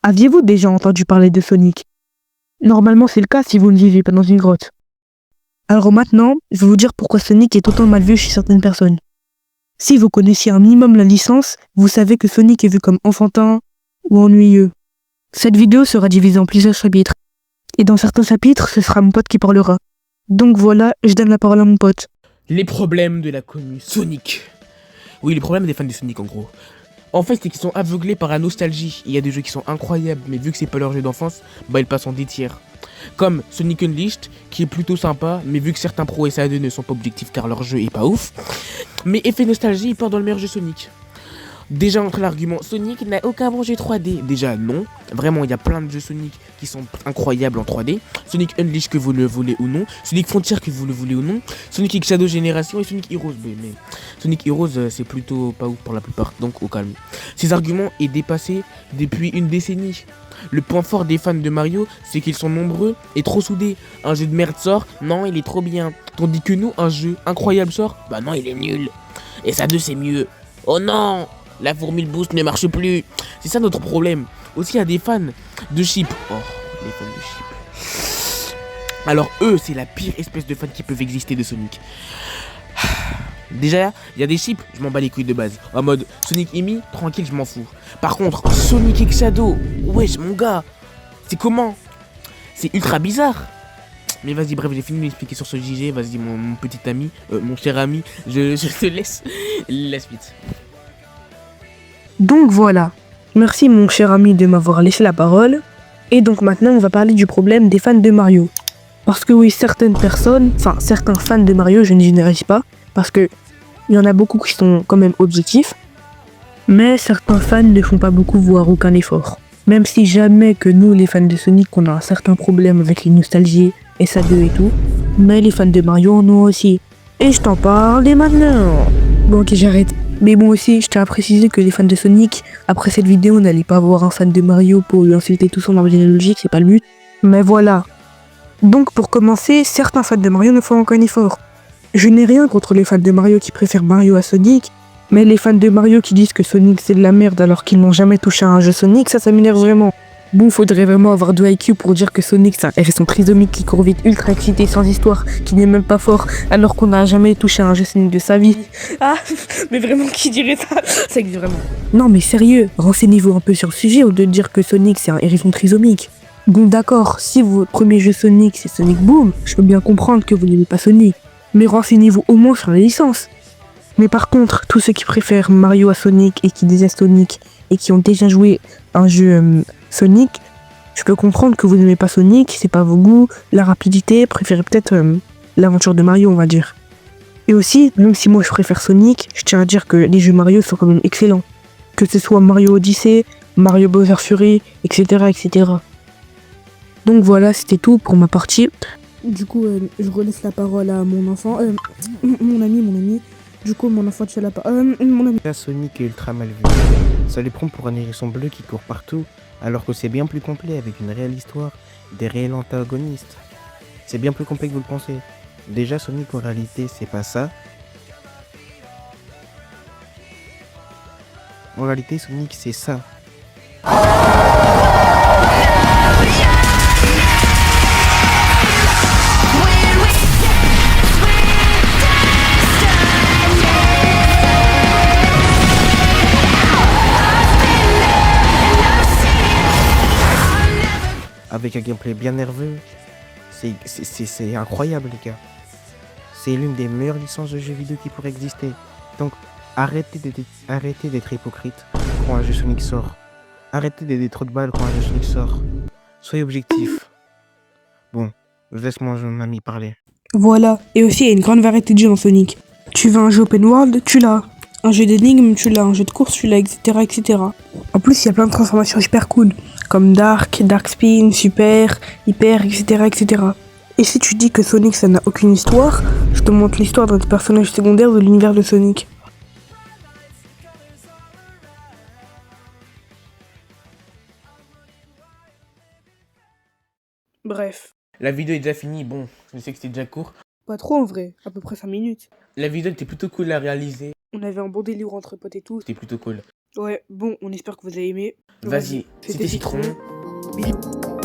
Aviez-vous déjà entendu parler de Sonic? Normalement, c'est le cas si vous ne vivez pas dans une grotte. Alors maintenant, je vais vous dire pourquoi Sonic est autant mal vu chez certaines personnes. Si vous connaissiez un minimum la licence, vous savez que Sonic est vu comme enfantin ou ennuyeux. Cette vidéo sera divisée en plusieurs chapitres. Et dans certains chapitres, ce sera mon pote qui parlera. Donc voilà, je donne la parole à mon pote. Les problèmes de la commune Sonic. Oui, les problèmes des fans de Sonic en gros. En fait, c'est qu'ils sont aveuglés par la nostalgie. Il y a des jeux qui sont incroyables, mais vu que c'est pas leur jeu d'enfance, bah ils passent en D-tiers. Comme Sonic Unleashed, qui est plutôt sympa, mais vu que certains pros et SAD ne sont pas objectifs car leur jeu est pas ouf. Mais effet nostalgie, il part dans le meilleur jeu Sonic. Déjà entre l'argument, Sonic n'a aucun bon jeu 3D. Déjà non, vraiment il y a plein de jeux Sonic qui sont incroyables en 3D. Sonic Unleashed que vous le voulez ou non, Sonic Frontier que vous le voulez ou non, Sonic X Shadow Génération et Sonic Heroes. Mais Sonic Heroes c'est plutôt pas ouf pour la plupart, donc au calme. Ces arguments est dépassé depuis une décennie. Le point fort des fans de Mario, c'est qu'ils sont nombreux et trop soudés. Un jeu de merde sort, non il est trop bien. Tandis que nous, un jeu incroyable sort, bah non il est nul. Et ça 2 c'est mieux. Oh non, la formule boost ne marche plus. C'est ça notre problème. Aussi, il y a des fans de chip. Oh, les fans de chip. Alors eux, c'est la pire espèce de fans qui peuvent exister de Sonic. Déjà, il y a des chips, je m'en bats les couilles de base. En mode Sonic Emi, tranquille, je m'en fous. Par contre, Sonic X Shadow, wesh mon gars, c'est comment? C'est ultra bizarre. Mais vas-y, bref, j'ai fini de m'expliquer sur ce JG. Vas-y, mon petit ami, mon cher ami, je te laisse la suite. Donc voilà. Merci mon cher ami de m'avoir laissé la parole. Et donc maintenant, on va parler du problème des fans de Mario. Parce que oui, certaines personnes, enfin certains fans de Mario, je ne généralise pas, parce que il y en a beaucoup qui sont quand même objectifs, mais certains fans ne font pas beaucoup, voire aucun effort. Même si jamais que nous, les fans de Sonic, on a un certain problème avec les nostalgies, SA2 et tout, mais les fans de Mario en ont aussi. Et je t'en parle dès maintenant. Bon ok, j'arrête. Mais bon aussi, je tiens à préciser que les fans de Sonic, après cette vidéo, n'allez pas voir un fan de Mario pour lui insulter tout son arbre généalogique, c'est pas le but. Mais voilà. Donc pour commencer, certains fans de Mario ne font aucun effort. Je n'ai rien contre les fans de Mario qui préfèrent Mario à Sonic, mais les fans de Mario qui disent que Sonic c'est de la merde alors qu'ils n'ont jamais touché à un jeu Sonic, ça m'énerve vraiment. Bon, faudrait vraiment avoir de IQ pour dire que Sonic c'est un hérisson trisomique qui court vite, ultra excité, sans histoire, qui n'est même pas fort, alors qu'on n'a jamais touché à un jeu Sonic de sa vie. Ah, mais vraiment, qui dirait ça? Ça existe vraiment. Non mais sérieux, renseignez-vous un peu sur le sujet au lieu de dire que Sonic c'est un hérisson trisomique. Bon d'accord, si votre premier jeu Sonic c'est Sonic Boom, je peux bien comprendre que vous n'aimez pas Sonic. Mais renseignez-vous au moins sur la licence. Mais par contre, tous ceux qui préfèrent Mario à Sonic et qui détestent Sonic et qui ont déjà joué un jeu Sonic, je peux comprendre que vous n'aimez pas Sonic, c'est pas vos goûts, la rapidité, préférez peut-être l'aventure de Mario, on va dire. Et aussi, même si moi je préfère Sonic, je tiens à dire que les jeux Mario sont quand même excellents. Que ce soit Mario Odyssey, Mario Bowser Fury, etc. etc. Donc voilà, c'était tout pour ma partie. Du coup, je relaisse la parole à mon enfant, mon ami. Du coup, mon enfant, tu as la parole. Mon ami. Sonic est ultra mal vu. Ça les prend pour un hérisson bleu qui court partout, alors que c'est bien plus complet avec une réelle histoire, des réels antagonistes. C'est bien plus complet que vous le pensez. Déjà, Sonic en réalité, c'est pas ça. En réalité, Sonic, c'est ça. Avec un gameplay bien nerveux, c'est incroyable les gars. C'est l'une des meilleures licences de jeux vidéo qui pourrait exister. Donc arrêtez d'être hypocrite quand un jeu Sonic sort. Arrêtez d'aider des trous de balles quand un jeu Sonic sort. Soyez objectif. Bon, je laisse mon ami parler. Voilà, et aussi il y a une grande variété de jeux dans Sonic. Tu veux un jeu open world, tu l'as. Un jeu d'énigmes, tu l'as. Un jeu de course, tu l'as, etc., etc. En plus, il y a plein de transformations super cool, comme Dark, Dark Spin, Super, Hyper, etc., etc. Et si tu dis que Sonic ça n'a aucune histoire, je te montre l'histoire d'un personnage secondaire de l'univers de Sonic. Bref. La vidéo est déjà finie, bon, je sais que c'était déjà court. Pas trop en vrai, à peu près 5 minutes. La vidéo était plutôt cool à réaliser, On avait un bon délire entre potes et tout. c'était plutôt cool. Ouais, bon, on espère que vous avez aimé. Vas-y, c'était Citron. Bisous.